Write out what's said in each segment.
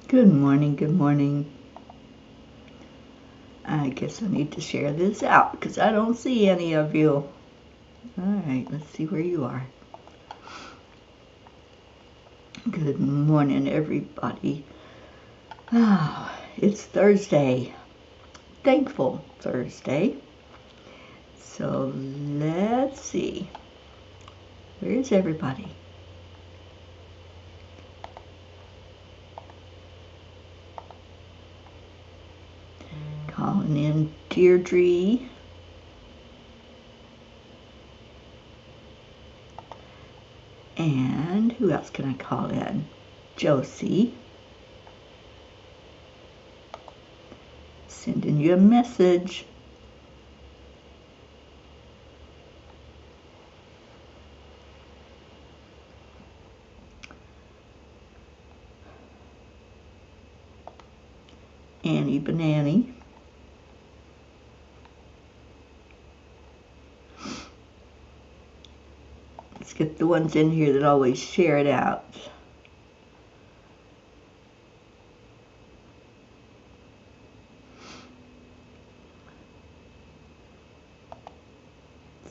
Good morning, good morning. I guess I need to share this out because I don't see any of you. All right, let's see where you are. Good morning, everybody. It's Thursday. Thankful Thursday. So let's see. Where's everybody? Calling in Deirdre. And who else can I call in? Josie. Sending you a message. Annie Banani. Let's get the ones in here that always share it out.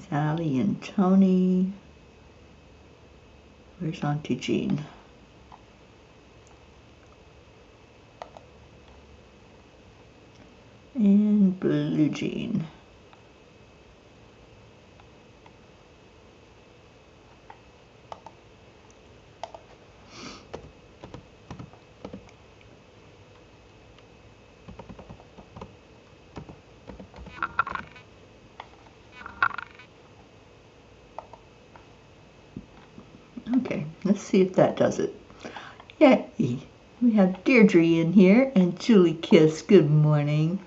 Sally and Tony. Where's Auntie Jean? And Blue Jean. Okay, let's see if that does it. Yay! We have Deirdre in here and Julie Kiss. Good morning.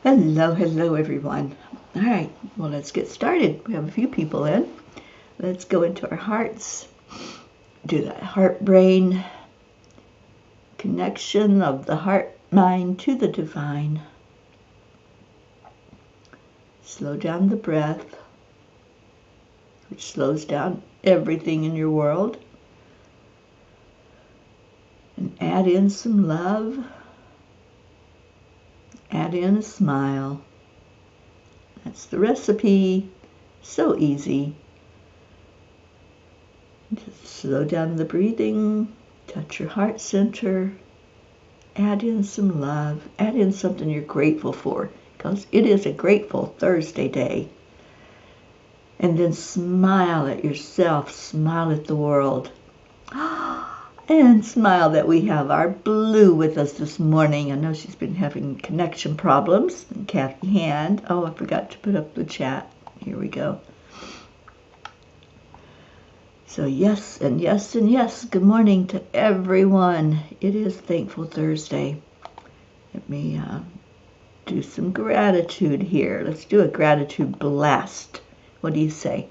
Hello, hello, everyone. All right, well, let's get started. We have a few people in. Let's go into our hearts. Do that heart-brain connection of the heart-mind to the divine. Slow down the breath, which slows down everything in your world. And add in some love. Add in a smile. That's the recipe. So easy. Just slow down the breathing. Touch your heart center. Add in some love. Add in something you're grateful for, because it is a grateful Thursday day. And then smile at yourself. Smile at the world. And smile that we have our Blue with us this morning. I know she's been having connection problems. And Kathy Hand. Oh, I forgot to put up the chat. Here we go. So yes, and yes, and yes. Good morning to everyone. It is Thankful Thursday. Let me do some gratitude here. Let's do a gratitude blast. What do you say?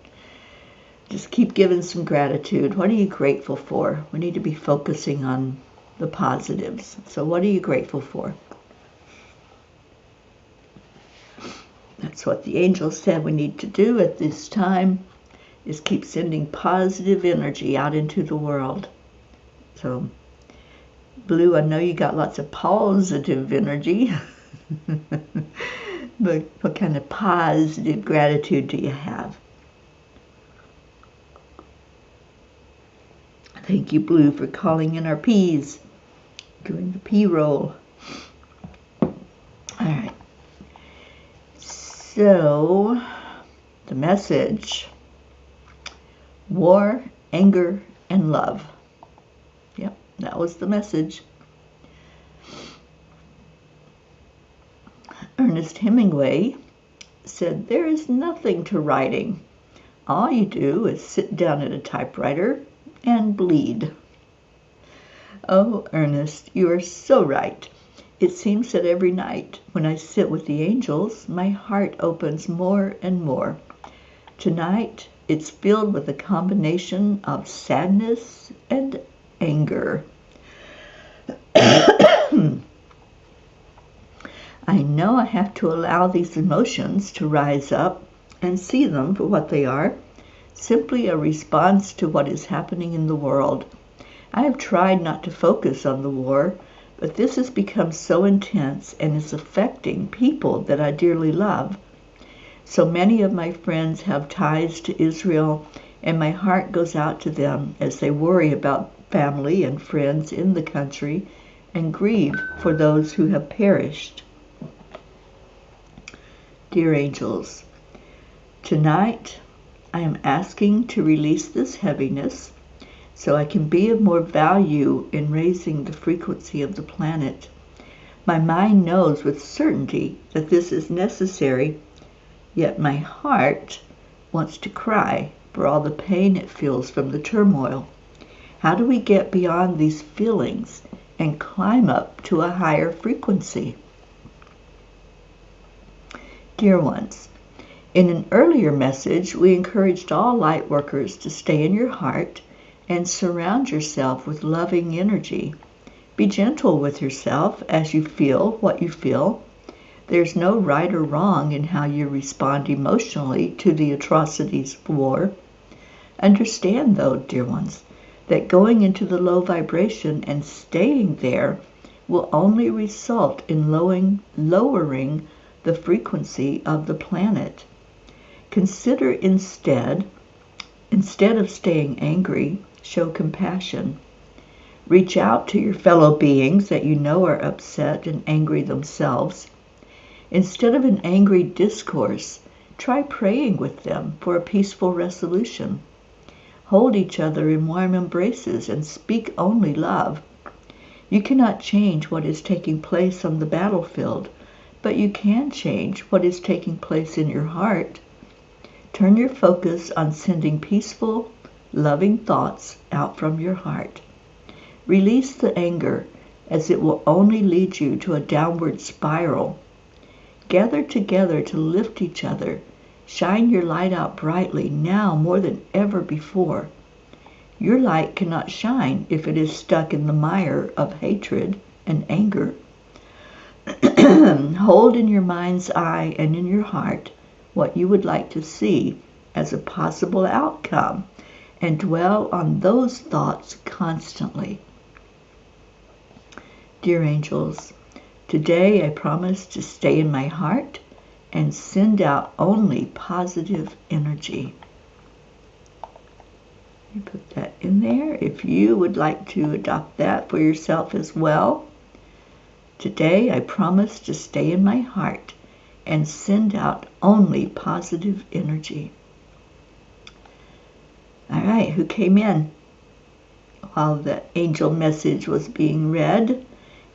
Just keep giving some gratitude. What are you grateful for? We need to be focusing on the positives. So what are you grateful for? That's what the angels said we need to do at this time, is keep sending positive energy out into the world. So, Blue, I know you got lots of positive energy. But what kind of positive gratitude do you have? Thank you, Blue, for calling in our peas, doing the pea roll. All right. So, the message: war, anger, and love. Yep, that was the message. Ernest Hemingway said, "There is nothing to writing. All you do is sit down at a typewriter and bleed." Oh, Ernest, you are so right. It seems that every night when I sit with the angels, my heart opens more and more. Tonight, it's filled with a combination of sadness and anger. I know I have to allow these emotions to rise up and see them for what they are, simply a response to what is happening in the world. I have tried not to focus on the war, but this has become so intense and is affecting people that I dearly love. So many of my friends have ties to Israel, and my heart goes out to them as they worry about family and friends in the country and grieve for those who have perished. Dear angels, tonight I am asking to release this heaviness so I can be of more value in raising the frequency of the planet. My mind knows with certainty that this is necessary, yet my heart wants to cry for all the pain it feels from the turmoil. How do we get beyond these feelings and climb up to a higher frequency? Dear ones, in an earlier message, we encouraged all light workers to stay in your heart and surround yourself with loving energy. Be gentle with yourself as you feel what you feel. There's no right or wrong in how you respond emotionally to the atrocities of war. Understand, though, dear ones, that going into the low vibration and staying there will only result in lowering the frequency of the planet. Consider instead of staying angry, show compassion. Reach out to your fellow beings that you know are upset and angry themselves. Instead of an angry discourse, try praying with them for a peaceful resolution. Hold each other in warm embraces and speak only love. You cannot change what is taking place on the battlefield, but you can change what is taking place in your heart. Turn your focus on sending peaceful, loving thoughts out from your heart. Release the anger, as it will only lead you to a downward spiral. Gather together to lift each other. Shine your light out brightly now more than ever before. Your light cannot shine if it is stuck in the mire of hatred and anger. Hold in your mind's eye and in your heart what you would like to see as a possible outcome, and dwell on those thoughts constantly. Dear angels, today I promise to stay in my heart and send out only positive energy. You put that in there if you would like to adopt that for yourself as well. Today I promise to stay in my heart and send out only positive energy. All right, who came in while the angel message was being read?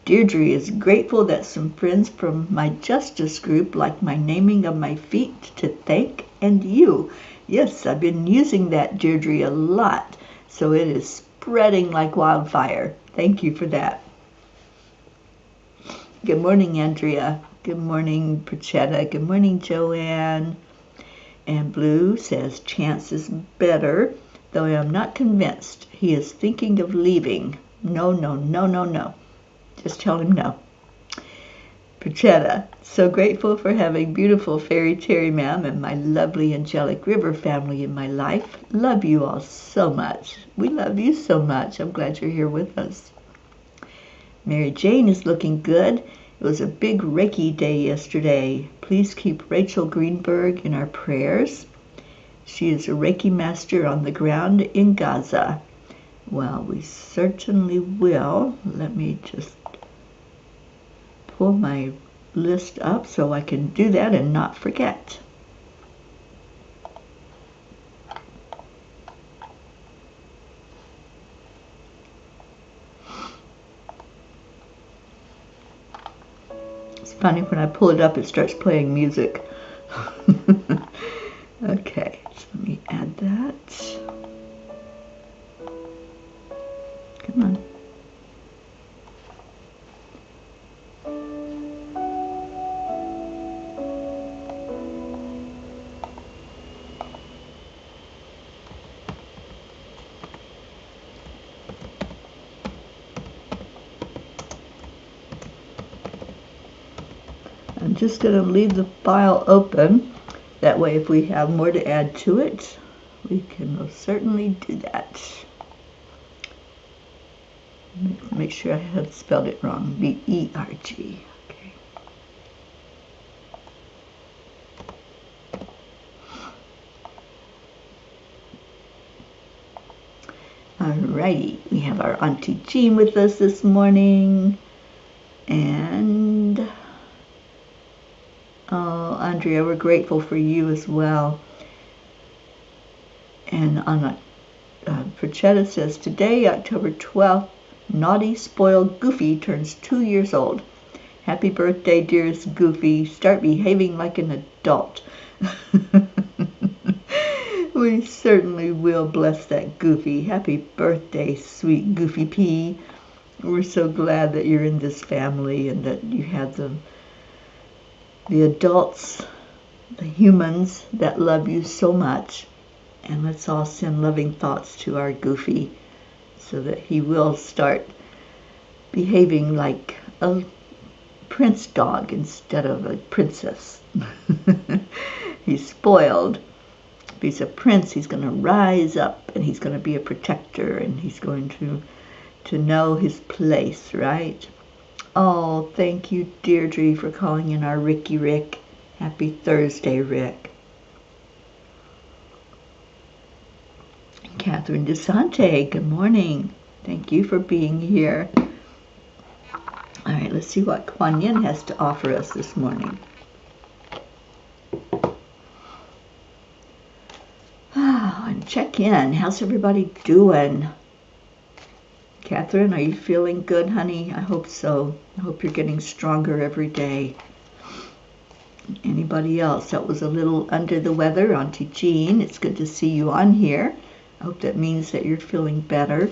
Deirdre is grateful that some friends from my justice group like my naming of my feet to thank, and you. Yes, I've been using that, Deirdre, a lot, so it is spreading like wildfire. Thank you for that. Good morning, Andrea. Good morning, Prachetta. Good morning, Joanne. And Blue says Chance is better, though I am not convinced. He is thinking of leaving. No. Just tell him no. Prachetta, so grateful for having beautiful Fairy Teri Ma'am and my lovely Angelic River family in my life. Love you all so much. We love you so much. I'm glad you're here with us. Mary Jane is looking good. It was a big Reiki day yesterday. Please keep Rachel Greenberg in our prayers. She is a Reiki master on the ground in Gaza. Well, we certainly will. Let me just pull my list up so I can do that and not forget. It's funny, when I pull it up, it starts playing music. Okay, so let me add that. Come on. I'm just going to leave the file open. That way, if we have more to add to it, we can most certainly do that. Make sure I had spelled it wrong. B-E-R-G. Okay. Alrighty, we have our Auntie Jean with us this morning. And, oh, Andrea, we're grateful for you as well. And on Perchetta says, today, October 12th, naughty, spoiled Goofy turns 2 years old. Happy birthday, dearest Goofy. Start behaving like an adult. We certainly will bless that Goofy. Happy birthday, sweet Goofy P. We're so glad that you're in this family and that you have the adults, the humans that love you so much. And let's all send loving thoughts to our Goofy so that he will start behaving like a prince dog instead of a princess. He's spoiled. If he's a prince, he's going to rise up and he's going to be a protector and he's going to know his place, right? Oh, thank you, Deirdre, for calling in our Ricky Rick. Happy Thursday, Rick. Catherine DeSante, good morning. Thank you for being here. All right, let's see what Kuan Yin has to offer us this morning. And check in. How's everybody doing? Catherine, are you feeling good, honey? I hope so. I hope you're getting stronger every day. Anybody else that was a little under the weather? Auntie Jean, it's good to see you on here. I hope that means that you're feeling better.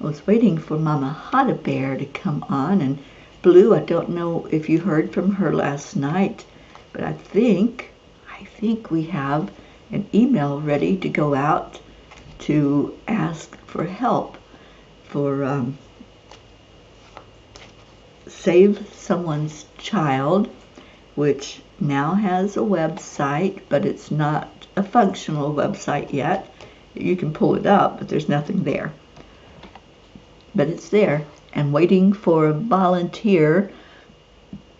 I was waiting for Mama Hada Bear to come on, and Blue, I don't know if you heard from her last night, but I think we have an email ready to go out to ask for help for Save Someone's Child, which now has a website, but it's not a functional website yet. You can pull it up, but there's nothing there. But it's there, and waiting for a volunteer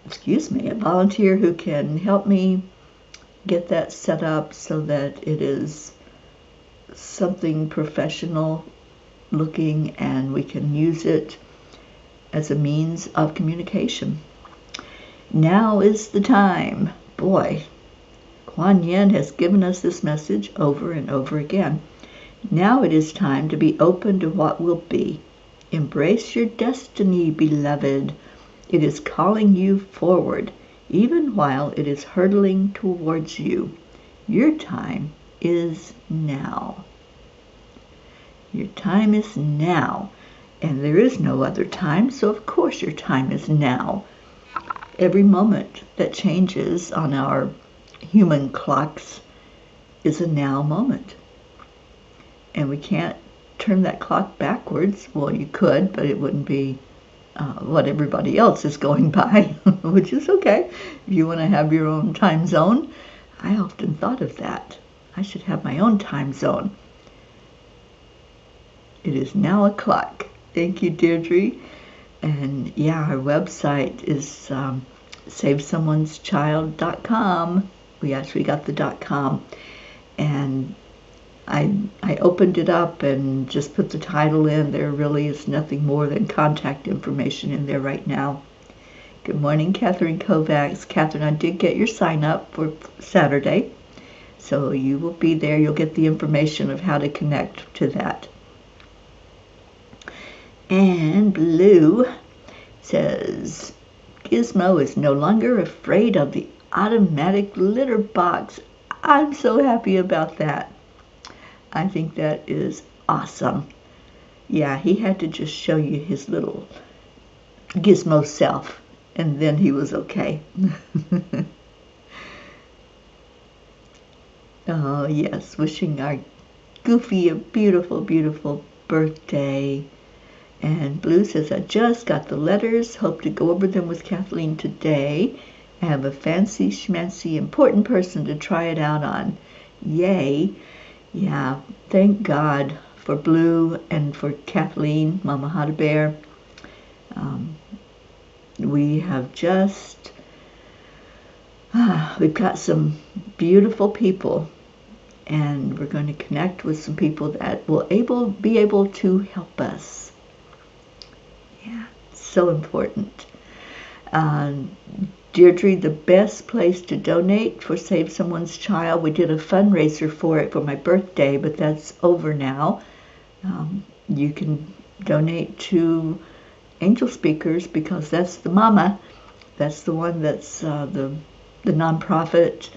who can help me get that set up so that it is something professional looking and we can use it as a means of communication. Now is the time. Boy, Kuan Yin has given us this message over and over again. Now it is time to be open to what will be. Embrace your destiny, beloved. It is calling you forward, even while it is hurtling towards you. Your time is now. Your time is now. And there is no other time, so of course your time is now. Every moment that changes on our human clocks is a now moment. And we can't turn that clock backwards. Well, you could, but it wouldn't be what everybody else is going by, which is okay. If you want to have your own time zone, I often thought of that. I should have my own time zone. It is now o'clock. Thank you, Deirdre. And yeah, our website is savesomeone'schild.com. We actually got the .com. And I opened it up and just put the title in. There really is nothing more than contact information in there right now. Good morning, Catherine Kovacs. Catherine, I did get your sign up for Saturday. So you will be there. You'll get the information of how to connect to that. And Blue says, Gizmo is no longer afraid of the automatic litter box. I'm so happy about that. I think that is awesome. Yeah, he had to just show you his little Gizmo self, and then he was okay. Oh, yes, wishing our Goofy a beautiful, beautiful birthday. And Blue says, I just got the letters. Hope to go over them with Kathleen today. I have a fancy schmancy important person to try it out on. Yay. Yeah, thank God for Blue and for Kathleen, Mama Hot Bear. We have just, we've got some beautiful people, and we're going to connect with some people that will be able to help us. Yeah, so important. Deirdre, the best place to donate for Save Someone's Child, we did a fundraiser for it for my birthday, but that's over now. You can donate to Angel Speakers because that's the mama. That's the one that's the nonprofit,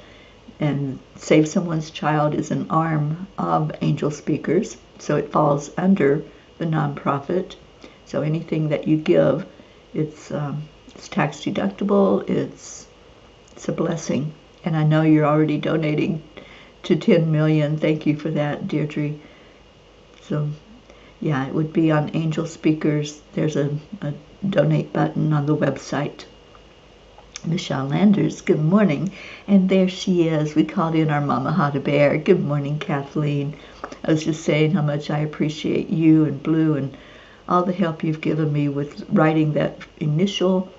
and Save Someone's Child is an arm of Angel Speakers, so it falls under the nonprofit. So anything that you give, it's tax deductible. It's a blessing, and I know you're already donating to 10 million. Thank you for that, Deirdre. So yeah, it would be on Angel Speakers. There's a donate button on the website. Michelle Landers, good morning. And there she is. We called in our Mama Hot Bear. Good morning, Kathleen. I was just saying how much I appreciate you and Blue and all the help you've given me with writing that initial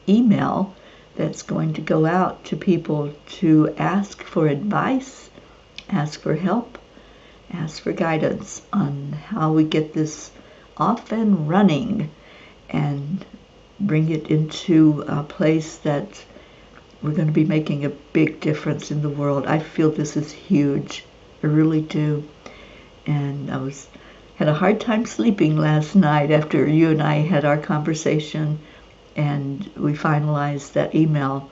email that's going to go out to people to ask for advice, ask for help, ask for guidance on how we get this off and running and bring it into a place that we're going to be making a big difference in the world. I feel this is huge. I really do. And I had a hard time sleeping last night after you and I had our conversation and we finalized that email.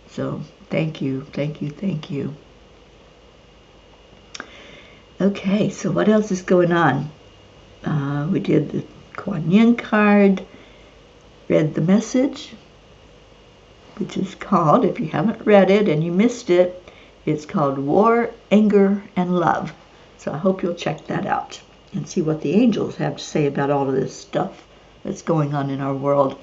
So thank you, thank you, thank you. Okay, so what else is going on? We did the Kuan Yin card, read the message, which is called, if you haven't read it and you missed it, it's called War, Anger, and Love. So I hope you'll check that out and see what the angels have to say about all of this stuff that's going on in our world.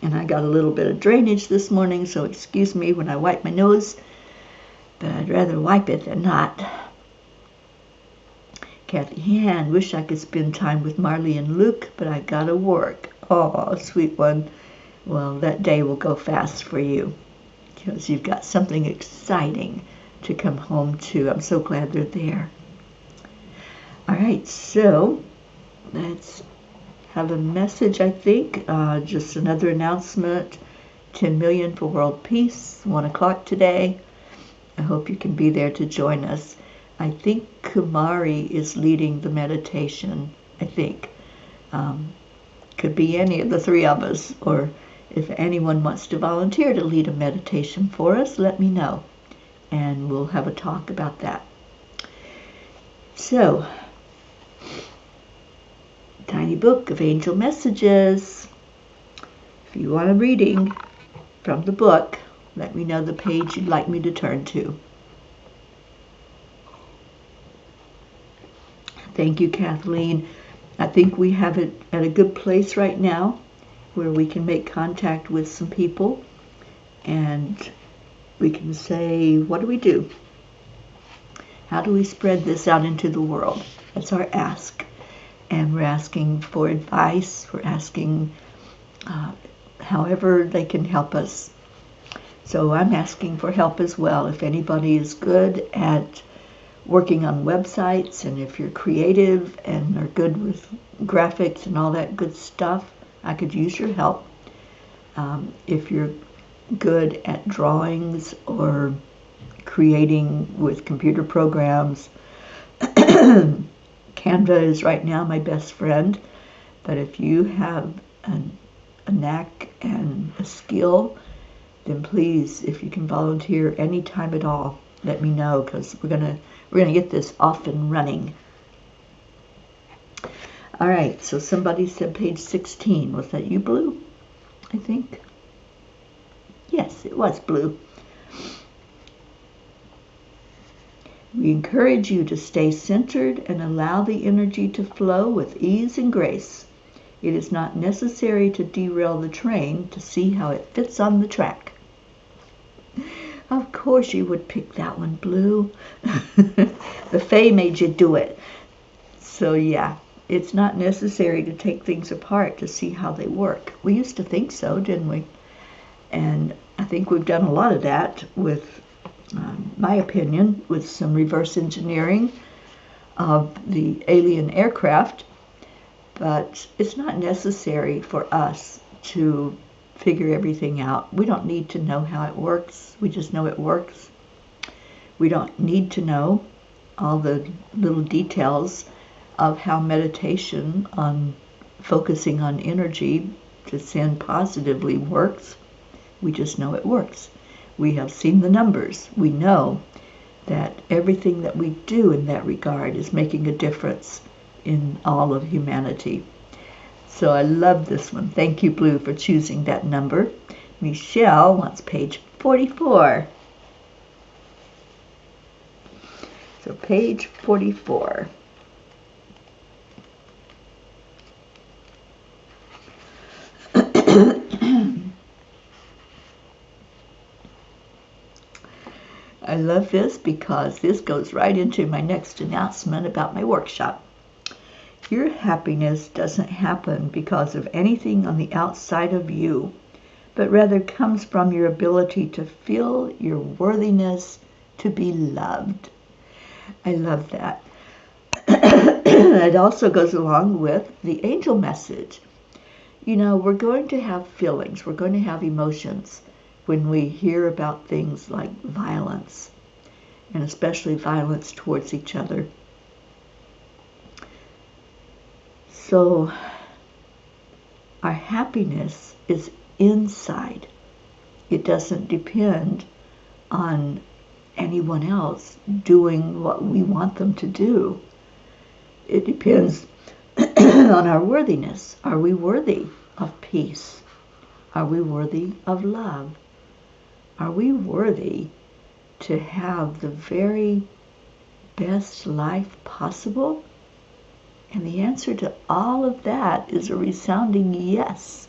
And I got a little bit of drainage this morning, so excuse me when I wipe my nose, but I'd rather wipe it than not. Kathy Ann, wish I could spend time with Marley and Luke, but I gotta work. Oh, sweet one. Well, that day will go fast for you because you've got something exciting to come home to. I'm so glad they're there. All right, so let's have a message, I think. Just another announcement. 10 million for world peace, 1 o'clock today. I hope you can be there to join us. I think Kumari is leading the meditation, I think. Could be any of the three of us, or if anyone wants to volunteer to lead a meditation for us, let me know, and we'll have a talk about that. So, Tiny Book of Angel Messages. If you want a reading from the book, let me know the page you'd like me to turn to. Thank you, Kathleen. I think we have it at a good place right now where we can make contact with some people and we can say, what do we do? How do we spread this out into the world? That's our ask. And we're asking for advice. We're asking however they can help us. So I'm asking for help as well. If anybody is good at working on websites, and if you're creative and are good with graphics and all that good stuff, I could use your help. If you're good at drawings or creating with computer programs, Canva is right now my best friend. But if you have a knack and a skill, then please, if you can volunteer any time at all, let me know, because we're gonna get this off and running. All right, so somebody said page 16. Was that you, Blue? I think. Yes, it was Blue. We encourage you to stay centered and allow the energy to flow with ease and grace. It is not necessary to derail the train to see how it fits on the track. Of course you would pick that one, Blue. The Fae made you do it. So yeah, it's not necessary to take things apart to see how they work. We used to think so, didn't we? And I think we've done a lot of that with, my opinion, with some reverse engineering of the alien aircraft. But it's not necessary for us to figure everything out. We don't need to know how it works. We just know it works. We don't need to know all the little details of how meditation on focusing on energy to send positively works. We just know it works. We have seen the numbers. We know that everything that we do in that regard is making a difference in all of humanity. So I love this one. Thank you, Blue, for choosing that number. Michelle wants page 44. So page 44. I love this because this goes right into my next announcement about my workshop. Your happiness doesn't happen because of anything on the outside of you, but rather comes from your ability to feel your worthiness to be loved. I love that. It also goes along with the angel message. You know, we're going to have feelings, we're going to have emotions when we hear about things like violence, and especially violence towards each other. So our happiness is inside. It doesn't depend on anyone else doing what we want them to do. It depends on our worthiness. Are we worthy of peace? Are we worthy of love? Are we worthy to have the very best life possible? And the answer to all of that is a resounding yes.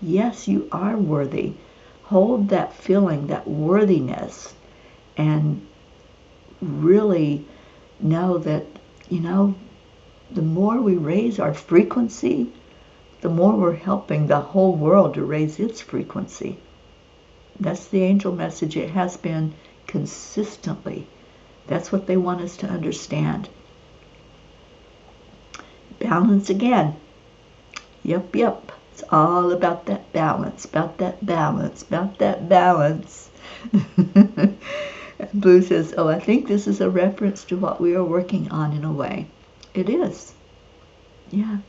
Yes, you are worthy. Hold that feeling, that worthiness, and really know that, you know, the more we raise our frequency, the more we're helping the whole world to raise its frequency. That's the angel message. It has been consistently. That's what they want us to understand. Balance again. Yep. It's all about that balance, about that balance, about that balance. Blue says, oh, I think this is a reference to what we are working on in a way. It is. Yeah.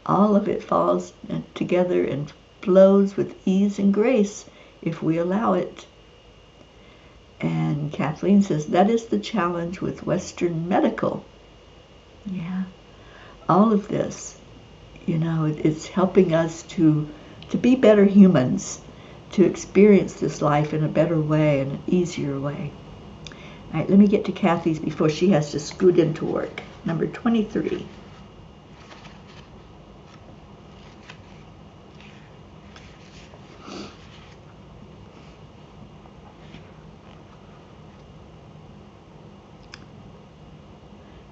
All of it falls together and flows with ease and grace if we allow it. And Kathleen says, that is the challenge with Western medical. Yeah. All of this, you know, it's helping us to be better humans, to experience this life in a better way, in an easier way. All right, let me get to Kathy's before she has to scoot into work. Number 23.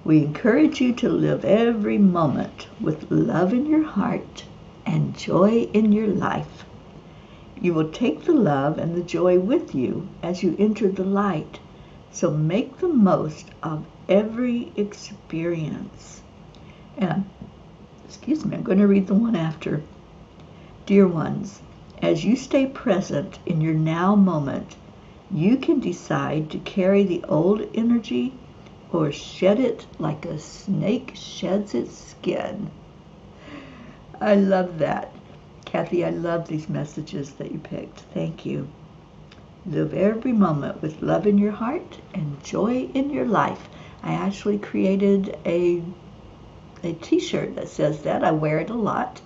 We encourage you to live every moment with love in your heart and joy in your life. You will take the love and the joy with you as you enter the light, so make the most of every experience. And, I'm going to read the one after. Dear ones, as you stay present in your now moment, you can decide to carry the old energy or shed it like a snake sheds its skin. I love that. Kathy, I love these messages that you picked. Thank you. Live every moment with love in your heart and joy in your life. I actually created a t-shirt that says that. I wear it a lot.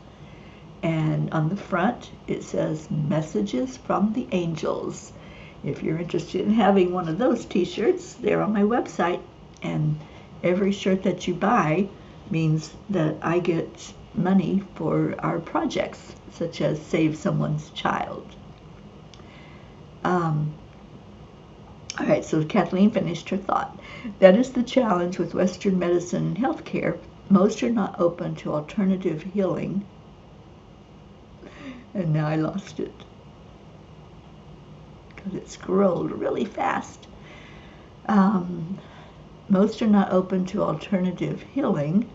And on the front, it says, Messages from the Angels. If you're interested in having one of those t-shirts, they're on my website. And every shirt that you buy means that I get money for our projects, such as Save Someone's Child. All right, so Kathleen finished her thought. That is the challenge with Western medicine and healthcare. Most are not open to alternative healing. And now I lost it because it scrolled really fast. Most are not open to alternative healing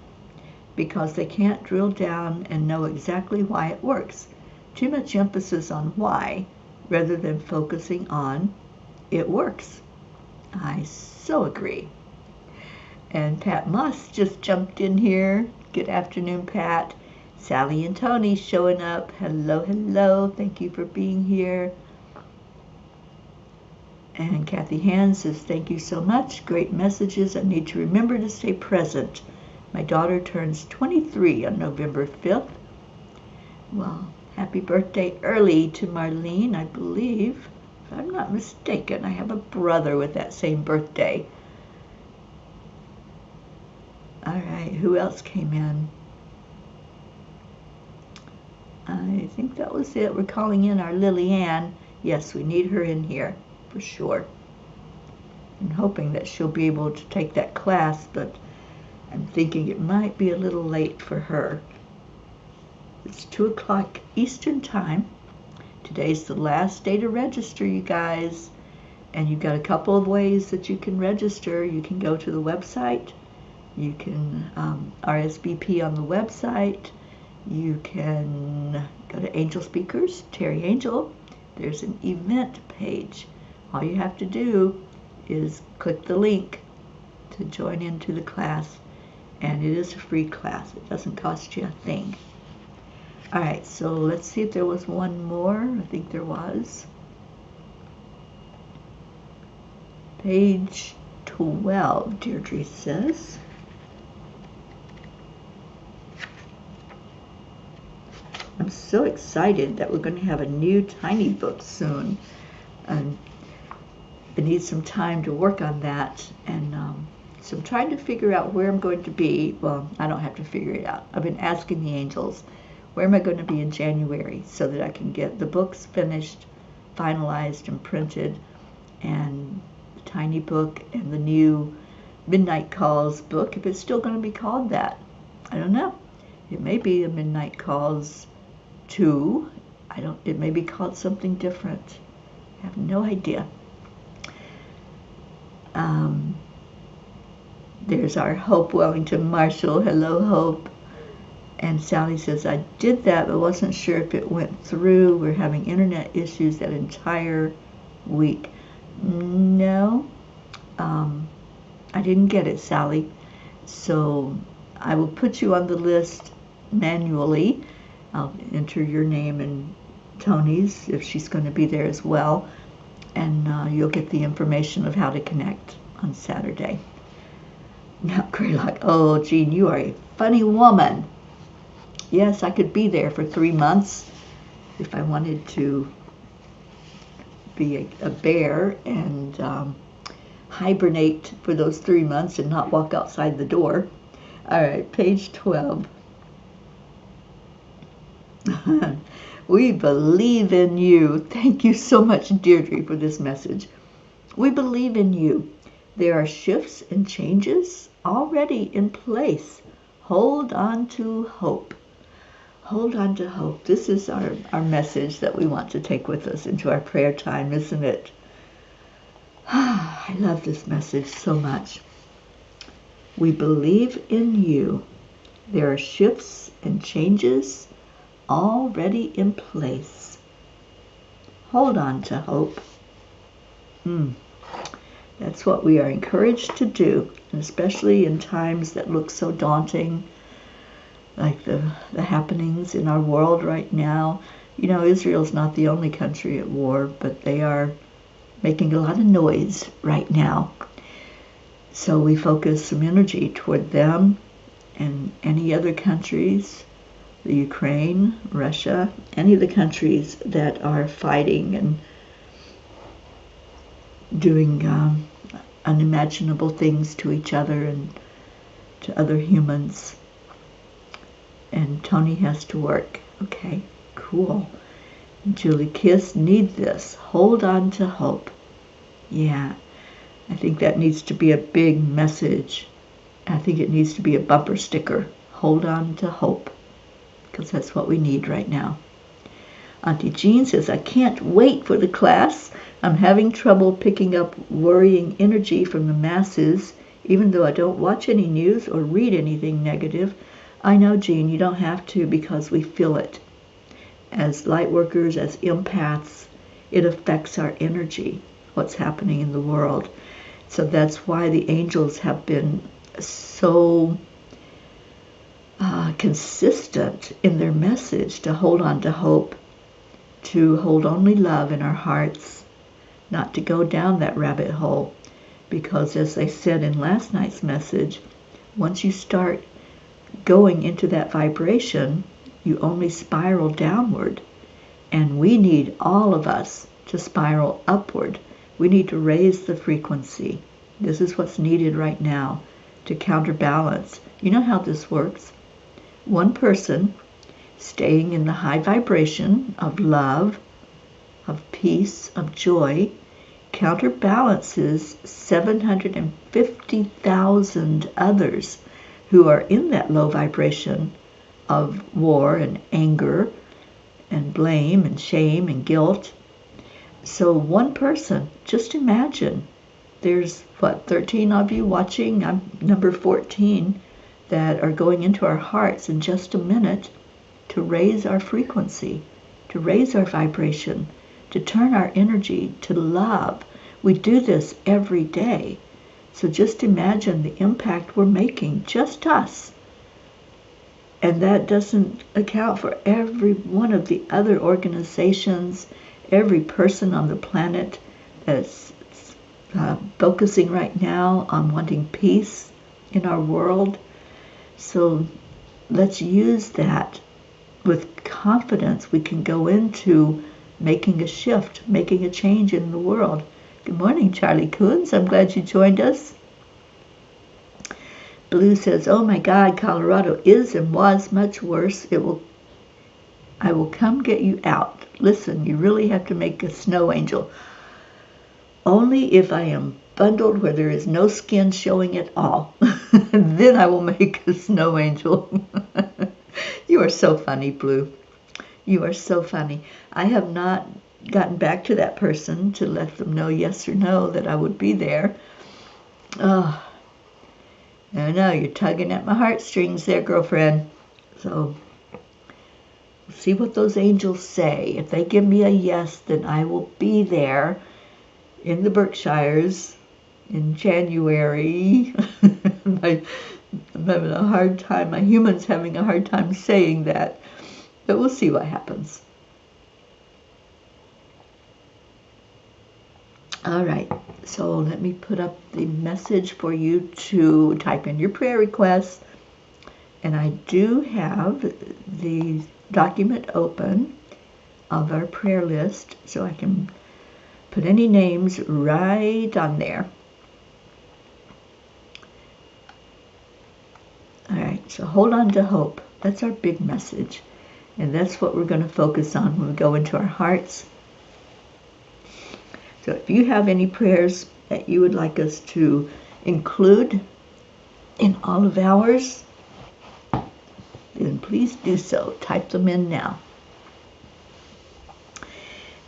because they can't drill down and know exactly why it works. Too much emphasis on why rather than focusing on it works. I so agree. And Pat Moss just jumped in here. Good afternoon, Pat. Sally and Tony showing up. Hello, hello. Thank you for being here. And Kathy Hand says, thank you so much. Great messages. I need to remember to stay present. My daughter turns 23 on November 5th. Well, happy birthday early to Marlene, I believe. If I'm not mistaken, I have a brother with that same birthday. All right, who else came in? I think that was it. We're calling in our Lillian. Yes, we need her in here for sure. I'm hoping that she'll be able to take that class, but I'm thinking it might be a little late for her. It's 2 o'clock Eastern time. Today's the last day to register, you guys. And you've got a couple of ways that you can register. You can go to the website. You can RSVP on the website. You can go to Angel Speakers, Teri Angel. There's an event page. All you have to do is click the link to join into the class. And it is a free class. It doesn't cost you a thing. All right, so let's see if there was one more. I think there was. Page 12, Deirdre says. I'm so excited that we're going to have a new tiny book soon. I need some time to work on that. And so I'm trying to figure out where I'm going to be. Well, I don't have to figure it out. I've been asking the angels, where am I going to be in January so that I can get the books finished, finalized, and printed, and the tiny book and the new Midnight Calls book, if it's still going to be called that. I don't know. It may be a Midnight Calls 2. It may be called something different. I have no idea. There's our Hope Wellington Marshall. Hello, Hope. And Sally says, I did that, but wasn't sure if it went through. We're having internet issues that entire week. No, I didn't get it, Sally. So I will put you on the list manually. I'll enter your name and Tony's if she's going to be there as well. And you'll get the information of how to connect on Saturday. Now, Greylock, oh, Jean, you are a funny woman. Yes, I could be there for 3 months if I wanted to be a bear and hibernate for those 3 months and not walk outside the door. All right, page 12. We believe in you. Thank you so much, Deirdre, for this message. We believe in you. There are shifts and changes already in place. Hold on to hope. Hold on to hope. This is our message that we want to take with us into our prayer time, isn't it? I love this message so much. We believe in you. There are shifts and changes already in place. Hold on to hope. That's what we are encouraged to do, especially in times that look so daunting, like the happenings in our world right now. You know, Israel's not the only country at war, but they are making a lot of noise right now. So we focus some energy toward them and any other countries, the Ukraine, Russia, any of the countries that are fighting and doing unimaginable things to each other and to other humans. And Tony has to work. Okay, cool. Julie Kiss, need this. Hold on to hope. Yeah, I think that needs to be a big message. I think it needs to be a bumper sticker. Hold on to hope, because that's what we need right now. Auntie Jean says, I can't wait for the class. I'm having trouble picking up worrying energy from the masses, even though I don't watch any news or read anything negative. I know, Jean, you don't have to, because we feel it. As light workers, as empaths, it affects our energy, what's happening in the world. So that's why the angels have been so consistent in their message to hold on to hope, to hold only love in our hearts, not to go down that rabbit hole. Because as they said in last night's message, once you start going into that vibration, you only spiral downward. And we need, all of us, to spiral upward. We need to raise the frequency. This is what's needed right now to counterbalance. You know how this works? One person staying in the high vibration of love, of peace, of joy, counterbalances 750,000 others who are in that low vibration of war and anger and blame and shame and guilt. So one person, just imagine, there's 13 of you watching, I'm number 14, that are going into our hearts in just a minute to raise our frequency, to raise our vibration, to turn our energy to love. We do this every day. So just imagine the impact we're making, just us. And that doesn't account for every one of the other organizations, every person on the planet that's focusing right now on wanting peace in our world. So let's use that with confidence. We can go into making a shift, making a change in the world. Good morning, Charlie Coons. I'm glad you joined us. Blue says, oh my God, Colorado is and was much worse. I will come get you out. Listen, you really have to make a snow angel. Only if I am bundled where there is no skin showing at all. Then I will make a snow angel. You are so funny, Blue. You are so funny. I have not gotten back to that person to let them know yes or no that I would be there. Oh, I know, you're tugging at my heartstrings there, girlfriend. So, see what those angels say. If they give me a yes, then I will be there in the Berkshires in January. I'm having a hard time, my human's having a hard time saying that. But we'll see what happens. All right, so let me put up the message for you to type in your prayer requests. And I do have the document open of our prayer list, so I can put any names right on there. All right, so hold on to hope. That's our big message. And that's what we're going to focus on when we go into our hearts. So if you have any prayers that you would like us to include in all of ours, then please do so. Type them in now.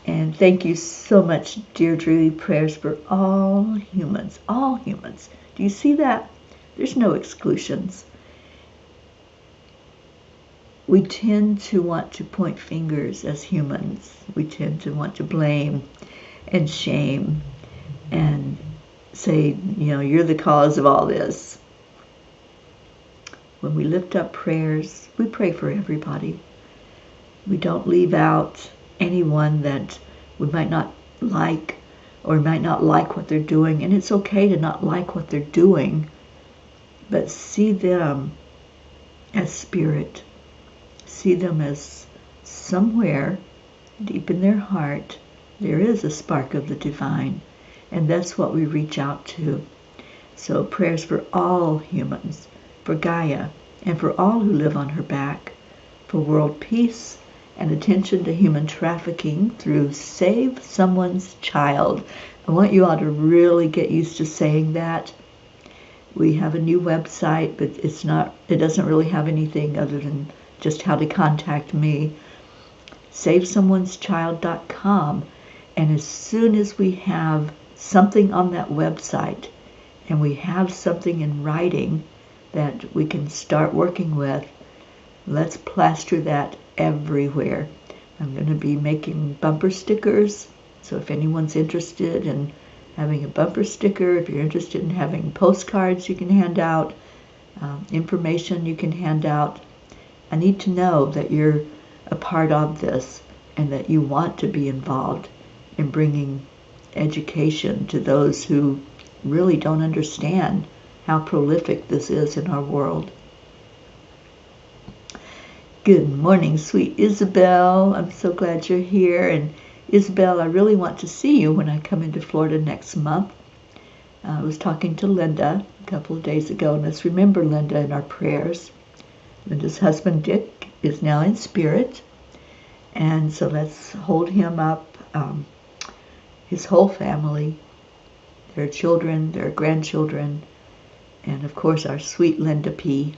And thank you so much, Deirdre. Prayers for all humans. All humans. Do you see that? There's no exclusions. We tend to want to point fingers as humans. We tend to want to blame and shame and say, you know, you're the cause of all this. When we lift up prayers, we pray for everybody. We don't leave out anyone that we might not like or might not like what they're doing. And it's okay to not like what they're doing, but see them as spirit. See them as somewhere deep in their heart there is a spark of the divine, and that's what we reach out to. So prayers for all humans, for Gaia, and for all who live on her back, for world peace, and attention to human trafficking through Save Someone's Child. I want you all to really get used to saying that. We have a new website, but it doesn't really have anything other than just how to contact me. SaveSomeone'sChild.com. And as soon as we have something on that website and we have something in writing that we can start working with, let's plaster that everywhere. I'm going to be making bumper stickers. So if anyone's interested in having a bumper sticker, if you're interested in having postcards you can hand out, information you can hand out, I need to know that you're a part of this and that you want to be involved in bringing education to those who really don't understand how prolific this is in our world. Good morning, sweet Isabel. I'm so glad you're here. And Isabel, I really want to see you when I come into Florida next month. I was talking to Linda a couple of days ago, and let's remember Linda in our prayers. Linda's husband, Dick, is now in spirit, and so let's hold him up, his whole family, their children, their grandchildren, and of course our sweet Linda P.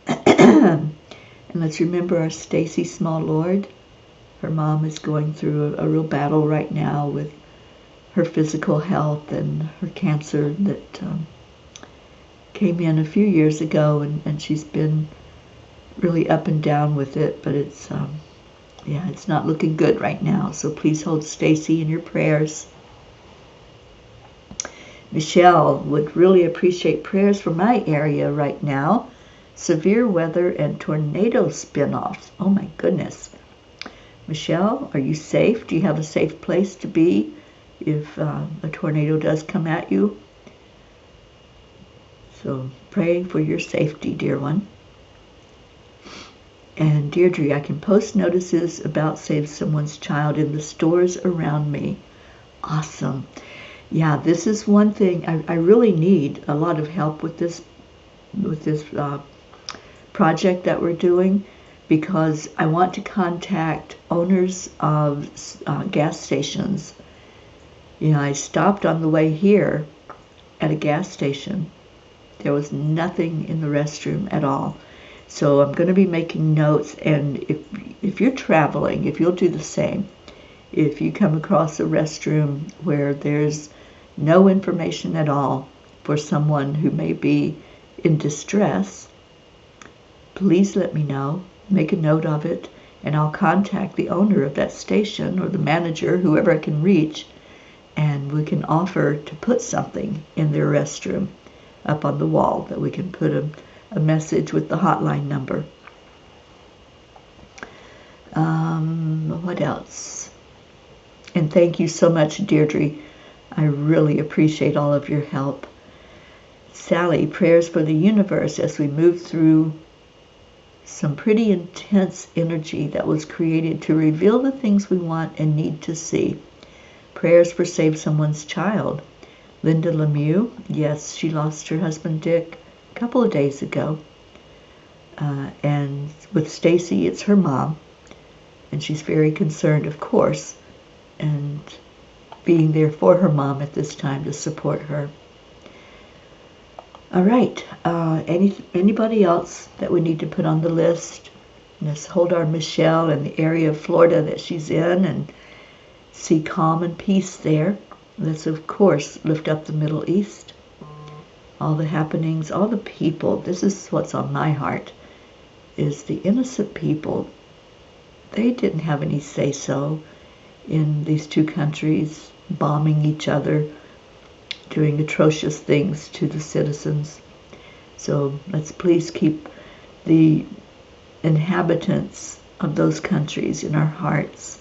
And let's remember our Stacy Small Lord. Her mom is going through a real battle right now with her physical health and her cancer that came in a few years ago, and she's been really up and down with it, but it's not looking good right now. So please hold Stacy in your prayers. Michelle would really appreciate prayers for my area right now. Severe weather and tornado spin-offs. Oh my goodness. Michelle, are you safe? Do you have a safe place to be if a tornado does come at you? So praying for your safety, dear one. And Deirdre, I can post notices about Save Someone's Child in the stores around me. Awesome. Yeah, this is one thing. I really need a lot of help with this project that we're doing, because I want to contact owners of gas stations. I stopped on the way here at a gas station. There was nothing in the restroom at all. So I'm going to be making notes, and if you're traveling, if you'll do the same, if you come across a restroom where there's no information at all for someone who may be in distress, please let me know. Make a note of it, and I'll contact the owner of that station or the manager, whoever I can reach, and we can offer to put something in their restroom up on the wall that we can put a message with the hotline number. What else? And thank you so much, Deirdre. I really appreciate all of your help. Sally, prayers for the universe as we move through some pretty intense energy that was created to reveal the things we want and need to see. Prayers for Save Someone's Child. Linda Lemieux, yes, she lost her husband Dick a couple of days ago. And with Stacy, it's her mom. And she's very concerned, of course, and being there for her mom at this time to support her. All right, anybody else that we need to put on the list? Let's hold our Michelle in the area of Florida that she's in and see calm and peace there. Let's, of course, lift up the Middle East. All the happenings, all the people. This is what's on my heart, is the innocent people. They didn't have any say-so in these two countries, bombing each other, doing atrocious things to the citizens. So let's please keep the inhabitants of those countries in our hearts,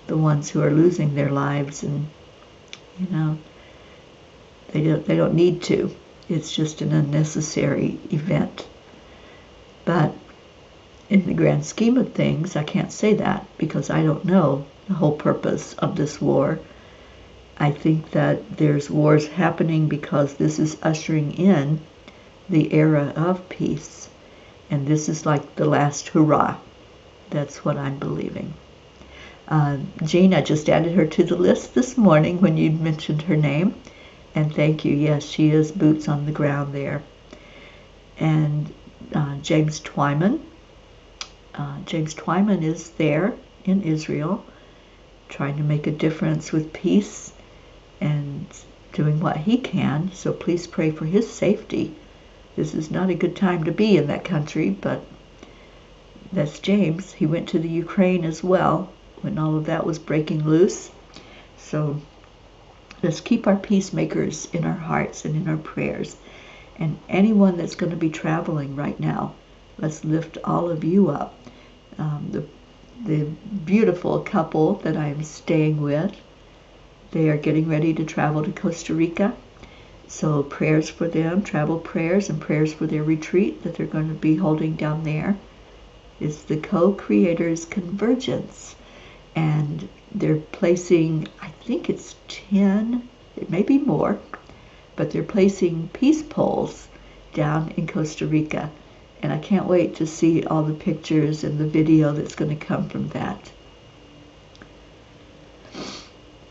the ones who are losing their lives, and they don't need to. It's just an unnecessary event. But in the grand scheme of things, I can't say that because I don't know the whole purpose of this war. I think that there's wars happening because this is ushering in the era of peace. And this is like the last hurrah. That's what I'm believing. Jean, I just added her to the list this morning when you mentioned her name. And thank you. Yes, she is boots on the ground there. And James Twyman. James Twyman is there in Israel, trying to make a difference with peace and doing what he can. So please pray for his safety. This is not a good time to be in that country, but that's James. He went to the Ukraine as well when all of that was breaking loose. So let's keep our peacemakers in our hearts and in our prayers. And anyone that's going to be traveling right now, let's lift all of you up. The beautiful couple that I'm staying with, they are getting ready to travel to Costa Rica. So prayers for them, travel prayers, and prayers for their retreat that they're going to be holding down there. It's the Co-Creators Convergence. And they're placing, I think it's 10, it may be more, but they're placing peace poles down in Costa Rica. And I can't wait to see all the pictures and the video that's going to come from that.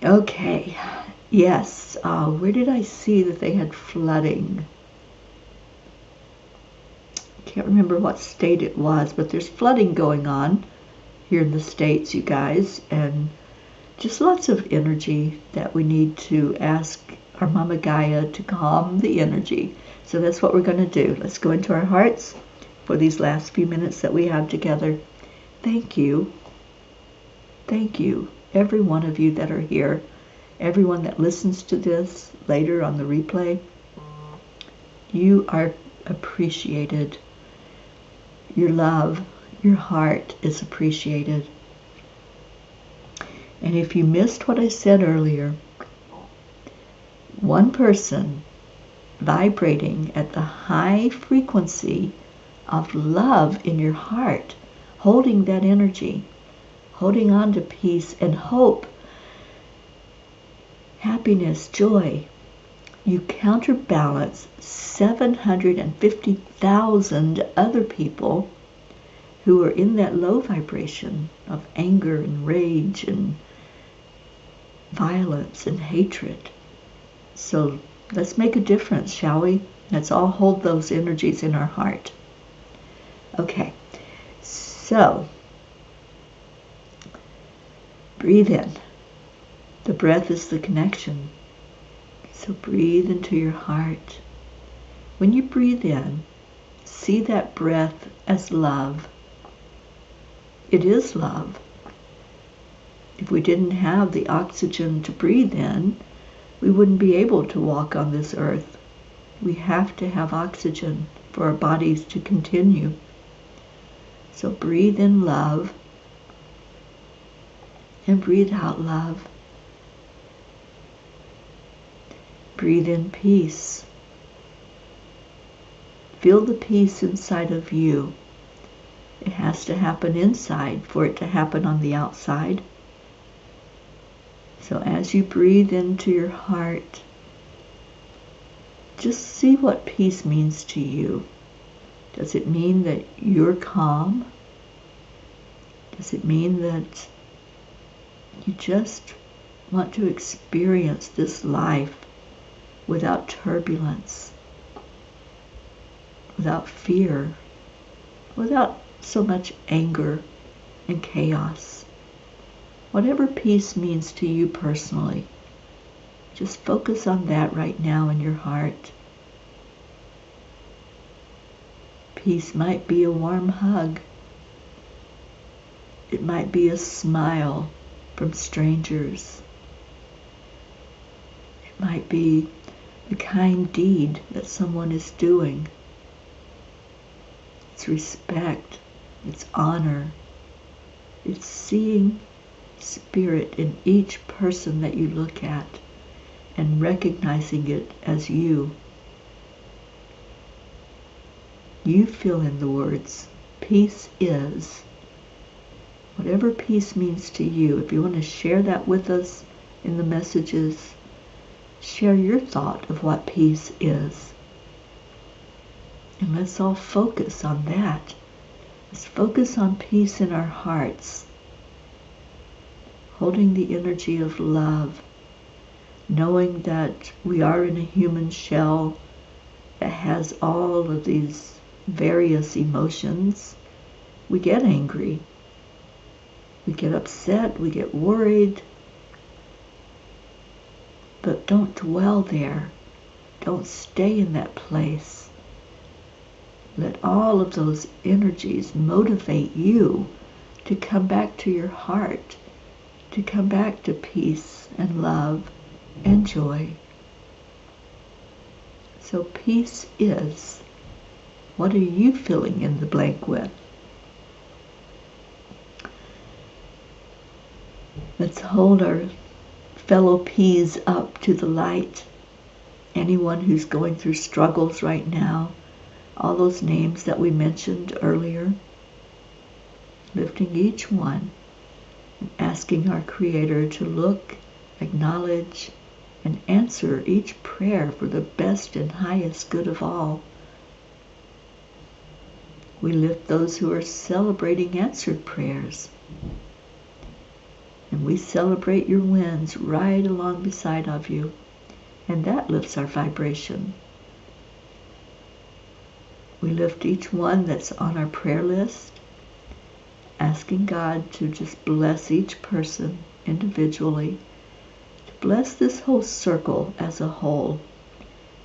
Okay, yes, where did I see that they had flooding? I can't remember what state it was, but there's flooding going on here in the States, you guys, and just lots of energy that we need to ask our Mama Gaia to calm the energy. So that's what we're going to do. Let's go into our hearts for these last few minutes that we have together. Thank you. Thank you, every one of you that are here, everyone that listens to this later on the replay. You are appreciated. Your love, your heart is appreciated. And if you missed what I said earlier, one person vibrating at the high frequency of love in your heart, holding that energy, holding on to peace and hope, happiness, joy, you counterbalance 750,000 other people who are in that low vibration of anger and rage and violence and hatred. So let's make a difference, shall we? Let's all hold those energies in our heart. Okay, so breathe in. The breath is the connection. So breathe into your heart. When you breathe in, see that breath as love. It is love. If we didn't have the oxygen to breathe in, we wouldn't be able to walk on this earth. We have to have oxygen for our bodies to continue. So breathe in love and breathe out love. Breathe in peace. Feel the peace inside of you. It has to happen inside for it to happen on the outside. So as you breathe into your heart, just see what peace means to you. Does it mean that you're calm? Does it mean that you just want to experience this life without turbulence, without fear, without so much anger and chaos? Whatever peace means to you personally, just focus on that right now in your heart. Peace might be a warm hug. It might be a smile from strangers. It might be the kind deed that someone is doing. It's respect. It's honor. It's seeing spirit in each person that you look at and recognizing it as you. You fill in the words. Peace is. Whatever peace means to you, if you want to share that with us in the messages, share your thought of what peace is. And let's all focus on that. Let's focus on peace in our hearts, holding the energy of love, knowing that we are in a human shell that has all of these various emotions. We get angry, we get upset, we get worried, but don't dwell there. Don't stay in that place. Let all of those energies motivate you to come back to your heart, to come back to peace and love and joy. So peace is. What are you filling in the blank with? Let's hold our fellow peas up to the light. Anyone who's going through struggles right now, all those names that we mentioned earlier, lifting each one and asking our Creator to look, acknowledge, and answer each prayer for the best and highest good of all. We lift those who are celebrating answered prayers. And we celebrate your wins right along beside of you. And that lifts our vibration. We lift each one that's on our prayer list, asking God to just bless each person individually, to bless this whole circle as a whole.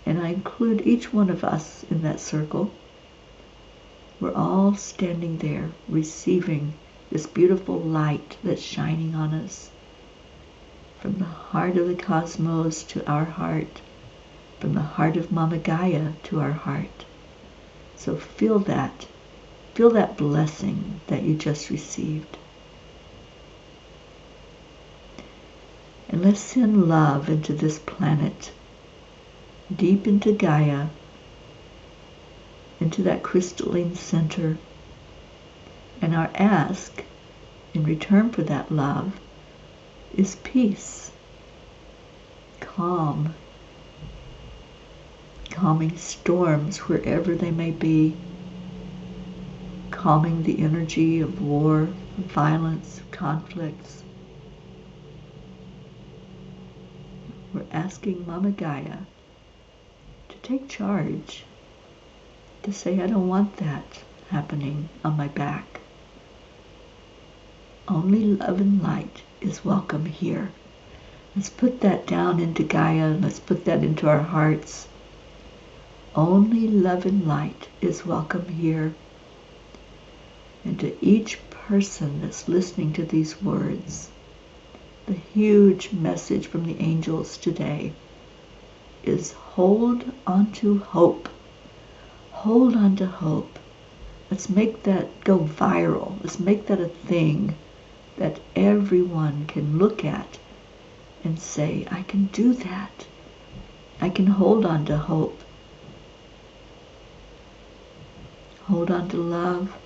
And I include each one of us in that circle. We're all standing there receiving this beautiful light that's shining on us. From the heart of the cosmos to our heart, from the heart of Mama Gaia to our heart. So feel that blessing that you just received. And let's send love into this planet, deep into Gaia, into that crystalline center. And our ask, in return for that love, is peace, calming storms wherever they may be, calming the energy of war, violence, conflicts. We're asking Mama Gaia to take charge, to say, I don't want that happening on my back. Only love and light is welcome here. Let's put that down into Gaia, and let's put that into our hearts. Only love and light is welcome here. And to each person that's listening to these words, the huge message from the angels today is hold on to hope. Hold on to hope. Let's make that go viral. Let's make that a thing that everyone can look at and say, I can do that. I can hold on to hope. Hold on to love.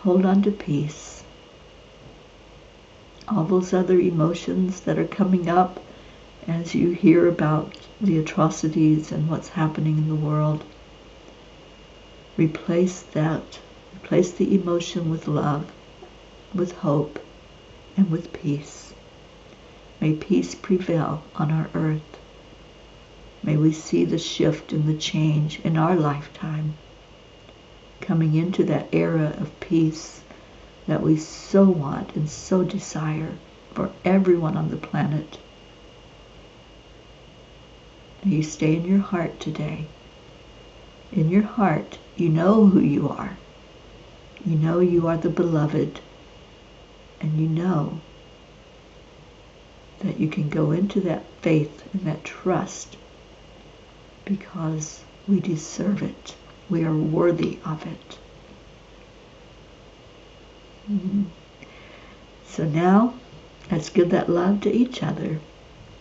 Hold on to peace. All those other emotions that are coming up as you hear about the atrocities and what's happening in the world, replace that. Replace the emotion with love, with hope, and with peace. May peace prevail on our earth. May we see the shift and the change in our lifetime, coming into that era of peace that we so want and so desire for everyone on the planet. May you stay in your heart today. In your heart, you know who you are. You know you are the beloved. And you know that you can go into that faith and that trust because we deserve it. We are worthy of it. So now, let's give that love to each other.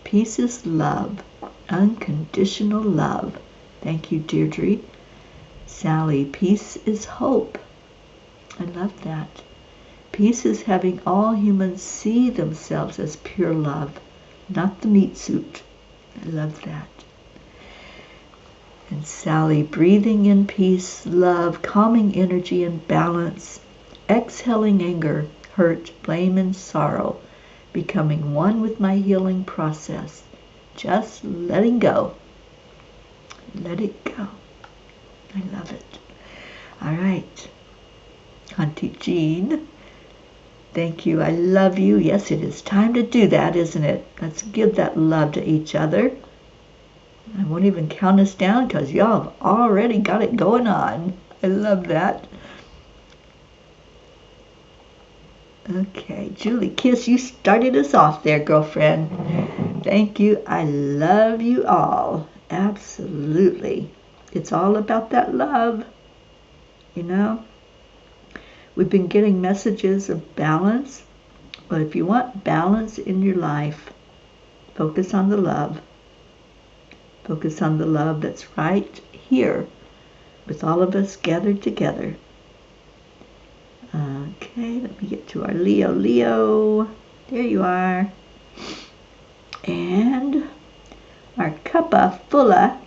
Peace is love, unconditional love. Thank you, Deirdre. Sally, peace is hope. I love that. Peace is having all humans see themselves as pure love, not the meat suit. I love that. And Sally, breathing in peace, love, calming energy and balance, exhaling anger, hurt, blame, and sorrow, becoming one with my healing process, just letting go. Let it go. I love it. All right. Auntie Jean, thank you. I love you. Yes, it is time to do that, isn't it? Let's give that love to each other. I won't even count us down because y'all have already got it going on. I love that. Okay, Julie Kiss, you started us off there, girlfriend. Thank you. I love you all. Absolutely. It's all about that love, you know. We've been getting messages of balance, but if you want balance in your life, focus on the love. Focus on the love that's right here with all of us gathered together. Okay, let me get to our Leo. Leo, there you are. And our cuppa fulla.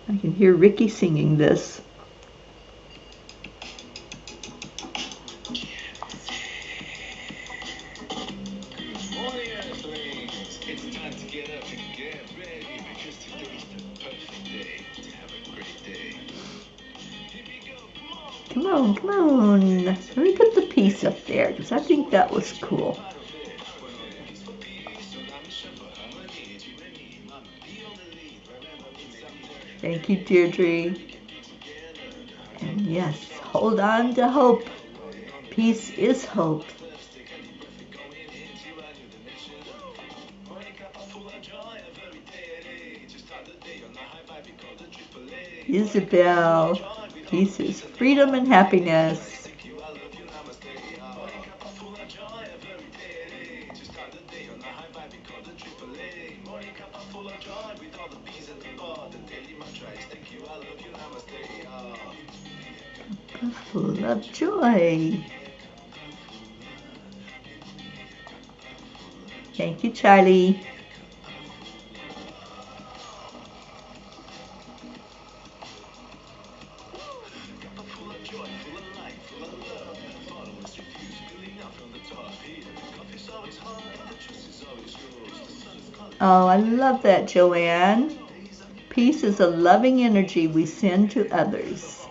I can hear Ricky singing this. Come on, come on. Let me put the piece up there because I think that was cool. Thank you, Deirdre. And yes, hold on to hope. Peace is hope. Isabel, peace is freedom and happiness. Full of joy. Thank you, Charlie. Oh, I love that, Joanne. Peace is a loving energy we send to others.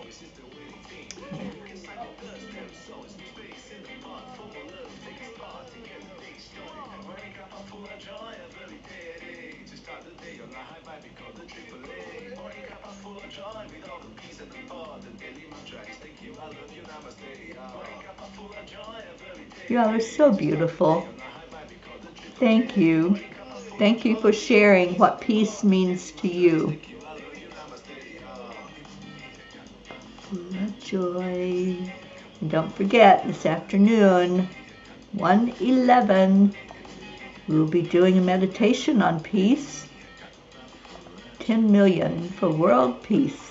You all are so beautiful. Thank you. Thank you for sharing what peace means to you. Full of joy. And don't forget, this afternoon, 1:11, we'll be doing a meditation on peace. 10 million for world peace.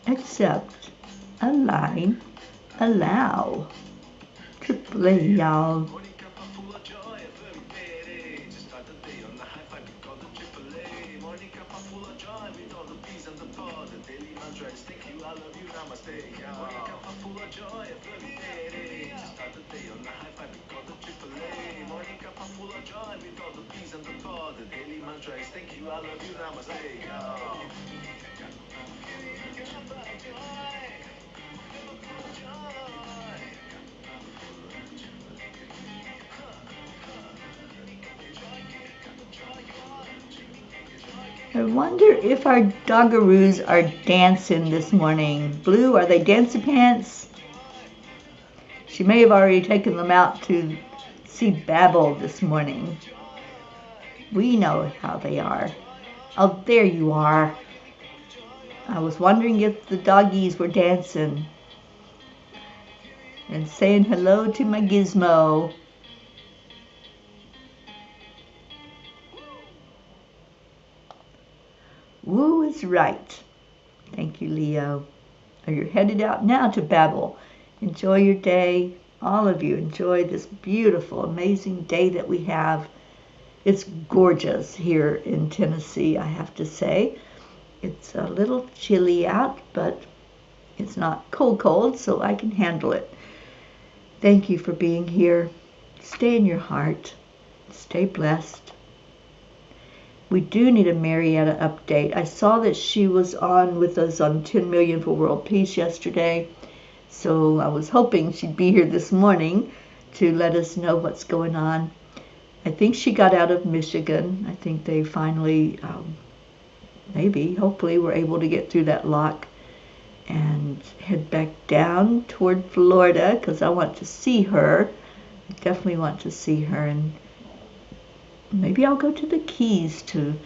Accept, align, allow. Triple A, y'all. I wonder if our doggaroos are dancing this morning. Blue, are they dancing pants? She may have already taken them out to see Babel this morning. We know how they are. Oh, there you are. I was wondering if the doggies were dancing and saying hello to my gizmo. Woo is right. Thank you, Leo. You're headed out now to Babel. Enjoy your day. All of you enjoy this beautiful, amazing day that we have. It's gorgeous here in Tennessee, I have to say. It's a little chilly out, but it's not cold, so I can handle it. Thank you for being here. Stay in your heart. Stay blessed. We do need a Marietta update. I saw that she was on with us on 10 Million for World Peace yesterday, so I was hoping she'd be here this morning to let us know what's going on. I think she got out of Michigan. I think they finally, hopefully, were able to get through that lock and head back down toward Florida, because I want to see her. I definitely want to see her, and maybe I'll go to the Keys to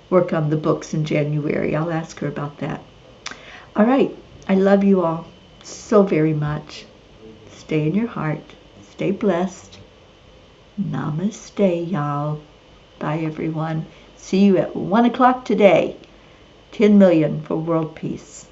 work on the books in January. I'll ask her about that. All right. I love you all so very much. Stay in your heart. Stay blessed. Namaste, y'all. Bye, everyone. See you at 1 o'clock today. 10 million for world peace.